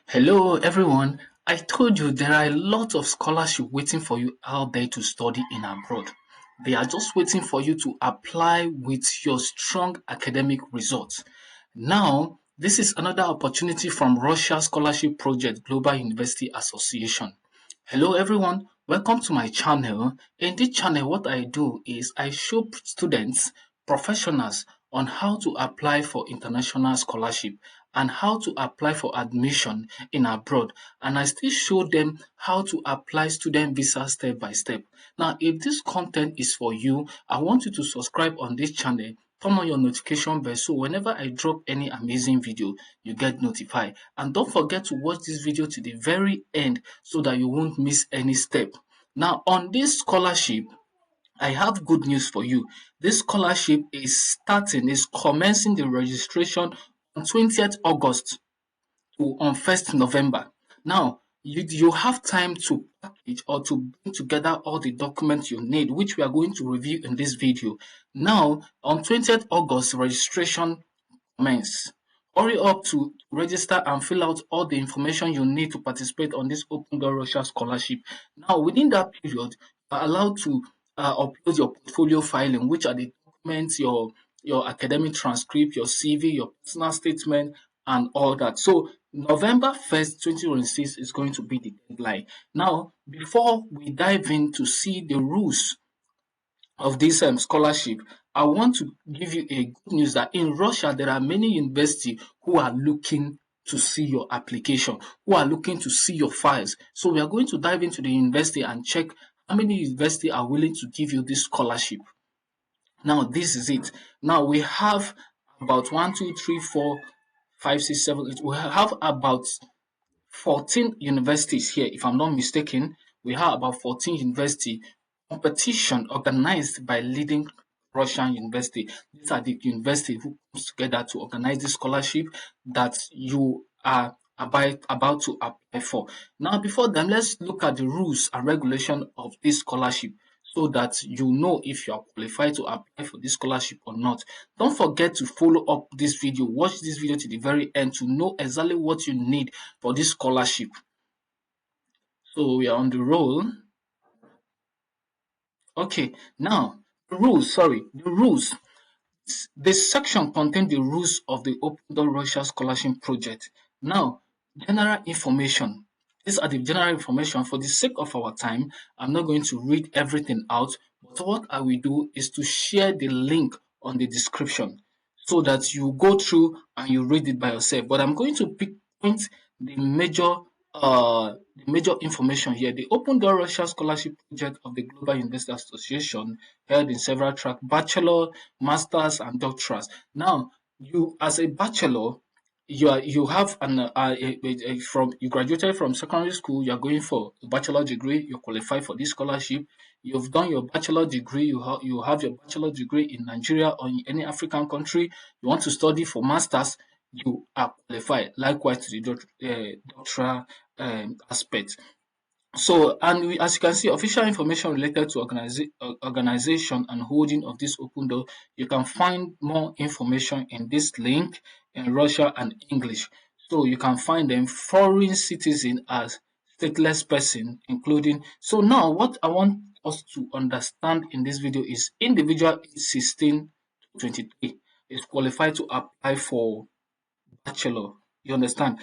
Hello everyone. I told you there are a lot of scholarship waiting for you out there to study in abroad. They are just waiting for you to apply with your strong academic results. Now, this is another opportunity from Russia Scholarship Project Global University Association. Hello everyone, welcome to my channel. In this channel, what I do is I show students, professionals on how to apply for international scholarship and how to apply for admission in abroad. And I still show them how to apply student visa step by step. Now, if this content is for you, I want you to subscribe on this channel, turn on your notification bell so whenever I drop any amazing video, you get notified. And don't forget to watch this video to the very end so that you won't miss any step. Now, on this scholarship, I have good news for you. This scholarship is commencing the registration on 20th August to on 1st November. Now, you have time to package or to bring together all the documents you need, which we are going to review in this video. Now, on 20th August, registration commence. Hurry up to register and fill out all the information you need to participate on this Open Door Russia scholarship. Now, within that period, you are allowed to upload your portfolio filing, which are the documents, your academic transcript, your CV, your personal statement, and all that. So, November 1st, 2026 is going to be the deadline. Now, before we dive in to see the rules of this scholarship, I want to give you a good news that in Russia there are many universities who are looking to see your application, who are looking to see your files. So we are going to dive into the university and check how many universities are willing to give you this scholarship. Now this is it. Now we have about 1, 2, 3, 4, 5, 6, 7, 8. We have about 14 universities here, if I'm not mistaken. We have about 14 university competition organized by leading Russian university. These are the university who comes together to organize the scholarship that you are about to apply for. Now, before then, let's look at the rules and regulation of this scholarship so that you know if you are qualified to apply for this scholarship or not. Don't forget to follow up this video. Watch this video to the very end to know exactly what you need for this scholarship. So we are on the roll. Okay, now the rules. This section contains the rules of the Open Door Russia Scholarship Project. Now, general information. These are the general information. For the sake of our time, I'm not going to read everything out, but what I will do is to share the link on the description so that you go through and you read it by yourself. But I'm going to pinpoint the major information here. The Open Door Russia Scholarship Project of the Global University Association held in several tracks: bachelor, masters, and doctorate. Now, you as a bachelor, you have from you graduated from secondary school, you are going for a bachelor degree, you qualify for this scholarship. You've done your bachelor degree, you have your bachelor degree in Nigeria or in any African country. You want to study for masters, you are qualified. Likewise to the doctoral aspect. So, and as you can see, official information related to organization and holding of this open door, you can find more information in this link in Russia and English. So you can find them foreign citizen as stateless person, including. So now, what I want us to understand in this video is individual age 16 to 23 is qualified to apply for bachelor. You understand?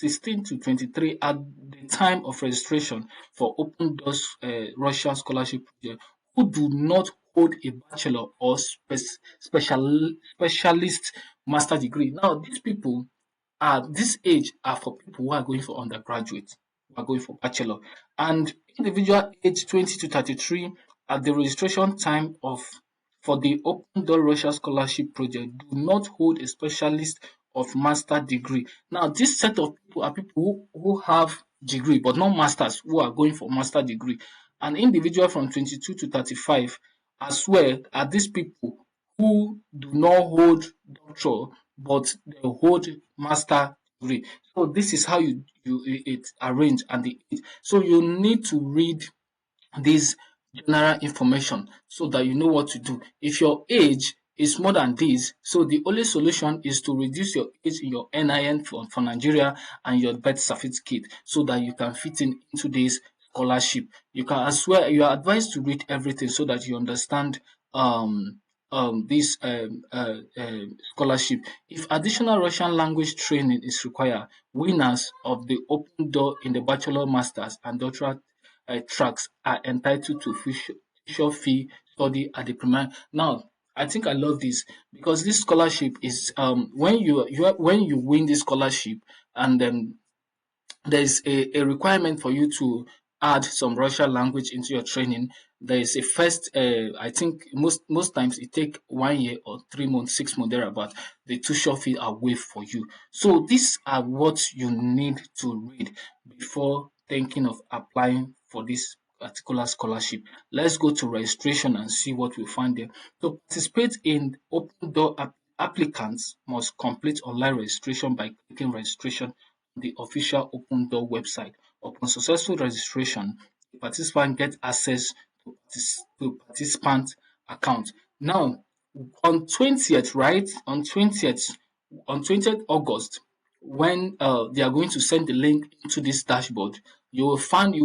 16 to 23 at the time of registration for Open Doors Russia Scholarship Project who do not hold a bachelor or specialist master degree. Now, these people are this age are for people who are going for undergraduate, who are going for bachelor, and individual age 20 to 33 at the registration time of for the Open Door Russia Scholarship Project do not hold a specialist of master degree. Now, this set of people are people who have degree but not masters, who are going for master degree. An individual from 22 to 35 as well are these people who do not hold doctor but they hold master degree. So this is how it's arranged and so you need to read this general information so that you know what to do. If your age It's more than this. So the only solution is to reduce your age in your NIN for Nigeria and your birth certificate so that you can fit in into this scholarship. You can as well, you are advised to read everything so that you understand um this scholarship. If additional Russian language training is required, winners of the open door in the bachelor, masters, and doctoral tracks are entitled to tuition fee study at the primary. Now, I think I love this because this scholarship is when when you win this scholarship and there's a requirement for you to add some Russian language into your training. There is a first, I think most times it take 1 year or 3 months, 6 months thereabout. The tuition fee are waived for you. So these are what you need to read before thinking of applying for this particular scholarship. Let's go to registration and see what we find there. To participate in open door applicants must complete online registration by clicking registration the official Open Door website. Upon successful registration, the participant get access to participant account. Now, on 20th, right? On 20th August, when they are going to send the link into this dashboard, you will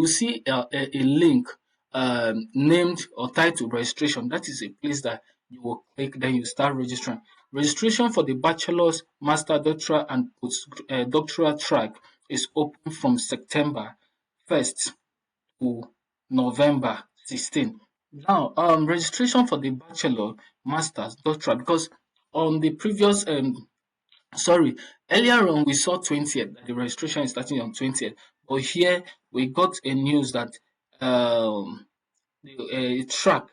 see a link named or titled registration. That is a place that you will click, then you start registering. Registration for the bachelor's, master, doctoral, and doctoral track is open from September 1st to November 16. Now, registration for the bachelor, master's, doctoral, because on the previous sorry, earlier on we saw 20th that the registration is starting on 20th, but here we got a news that um the track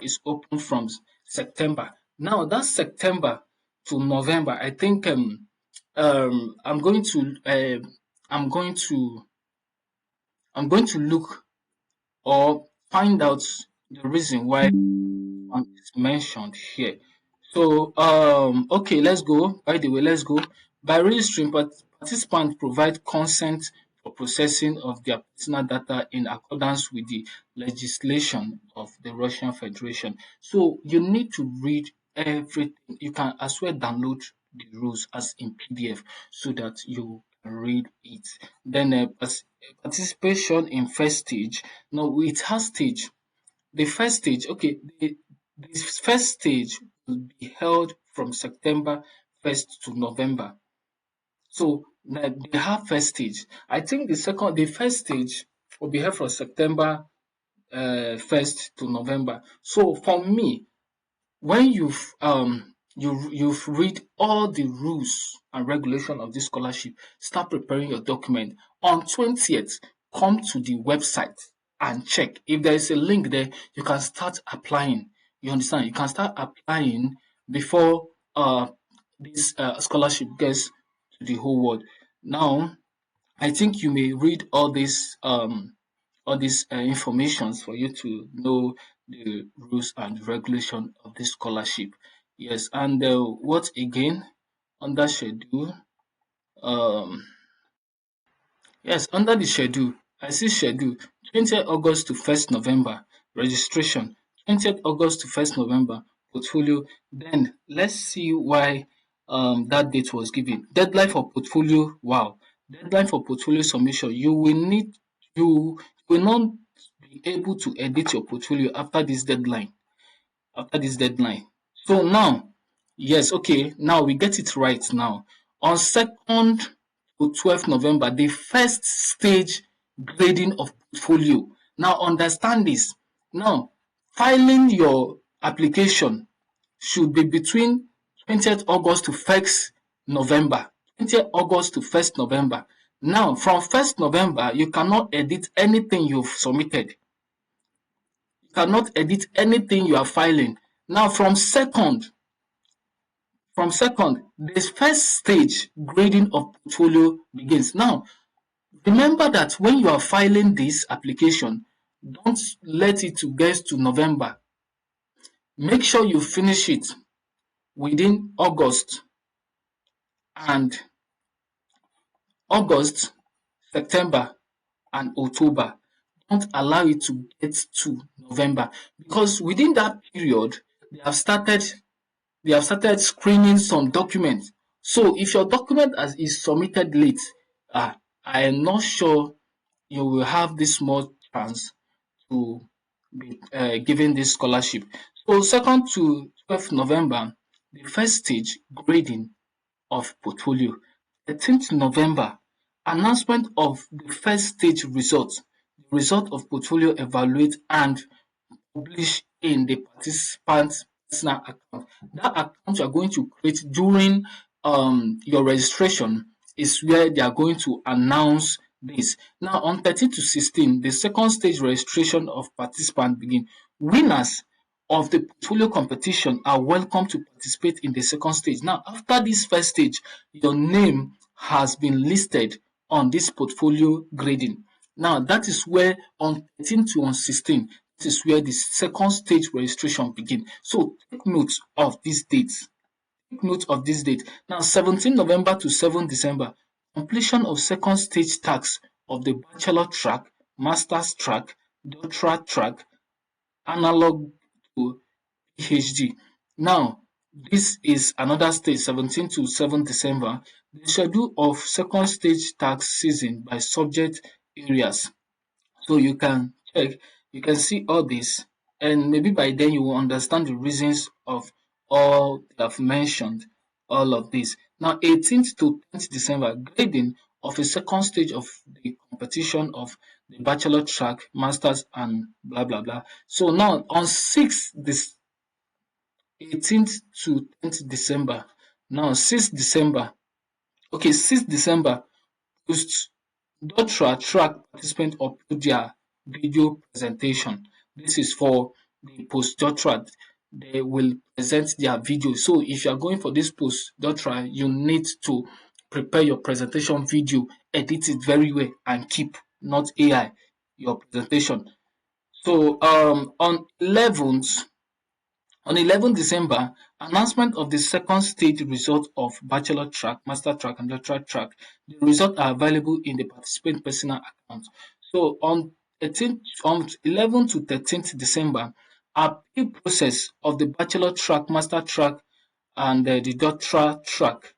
is open from September. Now that September to November, I think I'm going to I'm going to I'm going to look or find out the reason why one is mentioned here. So, okay, let's go. By the way, let's go. By registering, participants provide consent for processing of their personal data in accordance with the legislation of the Russian Federation. So you need to read everything. You can as well download the rules as in PDF so that you can read it. Then participation in first stage. No, it has stage. The first stage, okay, the first stage will be held from September 1st to November. So they have first stage. I think the first stage will be held from September 1st to November. So for me, when you've read all the rules and regulation of this scholarship, start preparing your document. On 20th, come to the website and check. If there is a link there, you can start applying. You understand? You can start applying before this scholarship gets to the whole world. Now, I think you may read all these informations for you to know the rules and regulation of this scholarship. Yes, and what again under schedule? Um, yes, under the schedule, I see schedule 20th August to 1st November registration, 20th August to 1st November portfolio. Then let's see why that date was given. Deadline for portfolio. Wow, deadline for portfolio submission. You will not be able to edit your portfolio after this deadline. After this deadline. So now, yes, okay, now we get it right now. On 2nd to 12th November, the first stage grading of portfolio. Now understand this. Now, filing your application should be between 20th August to 1st November. 20th August to 1st November. Now, from 1st November, you cannot edit anything you've submitted. You cannot edit anything you are filing. Now, from second, the first stage grading of portfolio begins. Now, remember that when you are filing this application, don't let it to get to November. Make sure you finish it within and August, September, and October. Don't allow it to get to November because within that period, they have started They have started screening some documents. So if your document is submitted late, I am not sure you will have this more chance to be given this scholarship. So 2nd to 12th November, the first stage grading of portfolio. 13th November, announcement of the first stage results. The result of portfolio evaluate and publish in the participant's personal account. That account you are going to create during your registration is where they are going to announce this. Now on 13 to 16, the second stage registration of participants begin. Winners of the portfolio competition are welcome to participate in the second stage. Now after this first stage, your name has been listed on this portfolio grading. Now that is where on 13 to on 16, this is where the second stage registration begin. So take note of these dates. Take note of this date. Now 17 November to 7 December, completion of second stage tax of the bachelor track, master's track, doctoral track, analog to PhD. Now this is another stage, 17 to 7 December. The schedule of second stage tax season by subject areas. So you can check, you can see all this, and maybe by then you will understand the reasons of all that I've mentioned, all of this. Now, 18th to 10th December, grading of a second stage of the competition of the bachelor track, masters, and blah blah blah. So now on 6th, this 18th to 10th December, now 6th December, okay, 6th December, post Doctoral track participants upload their video presentation. This is for the postdoctoral. They will present their video. So if you are going for this postdoctoral, you need to prepare your presentation video, edit it very well, and keep, not AI, your presentation. So on 11 December, announcement of the second stage result of bachelor track, master track, and doctoral track. The results are available in the participant personal account. So on 11 to 13th December, appeal process of the bachelor track, master track, and the doctoral track.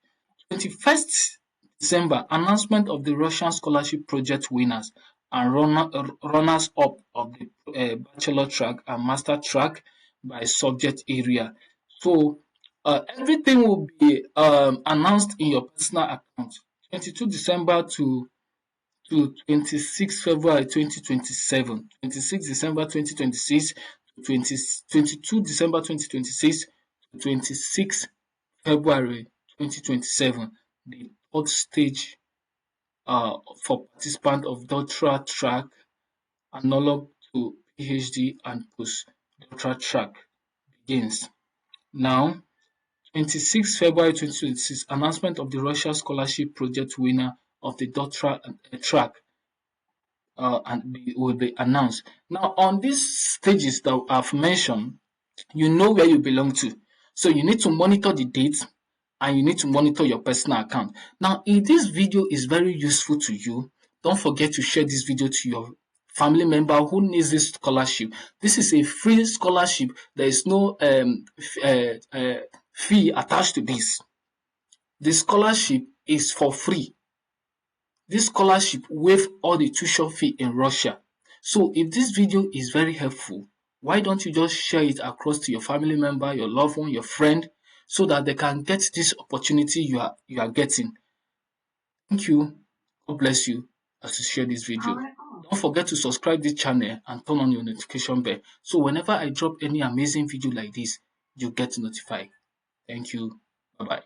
21st December, announcement of the Russian scholarship project winners and runners up of the bachelor track and master track by subject area. So everything will be announced in your personal account. 22 December to 26 February 2027, 26 December 2026 to 22 December 2026 to 26 February 2027, the third stage for participant of doctoral track, analog to PhD and postdoctoral track begins. Now, 26 February 2026, announcement of the Russia scholarship project winner of the doctoral track will be announced. Now, on these stages that I've mentioned, you know where you belong to. So you need to monitor the dates and you need to monitor your personal account. Now, if this video is very useful to you, don't forget to share this video to your family member who needs this scholarship. This is a free scholarship. There is no fee attached to this. The scholarship is for free. This scholarship waive all the tuition fee in Russia. So if this video is very helpful, why don't you just share it across to your family member, your loved one, your friend, so that they can get this opportunity you are getting. Thank you. God bless you as you share this video. Don't forget to subscribe this channel and turn on your notification bell. So whenever I drop any amazing video like this, you get notified. Thank you. Bye-bye.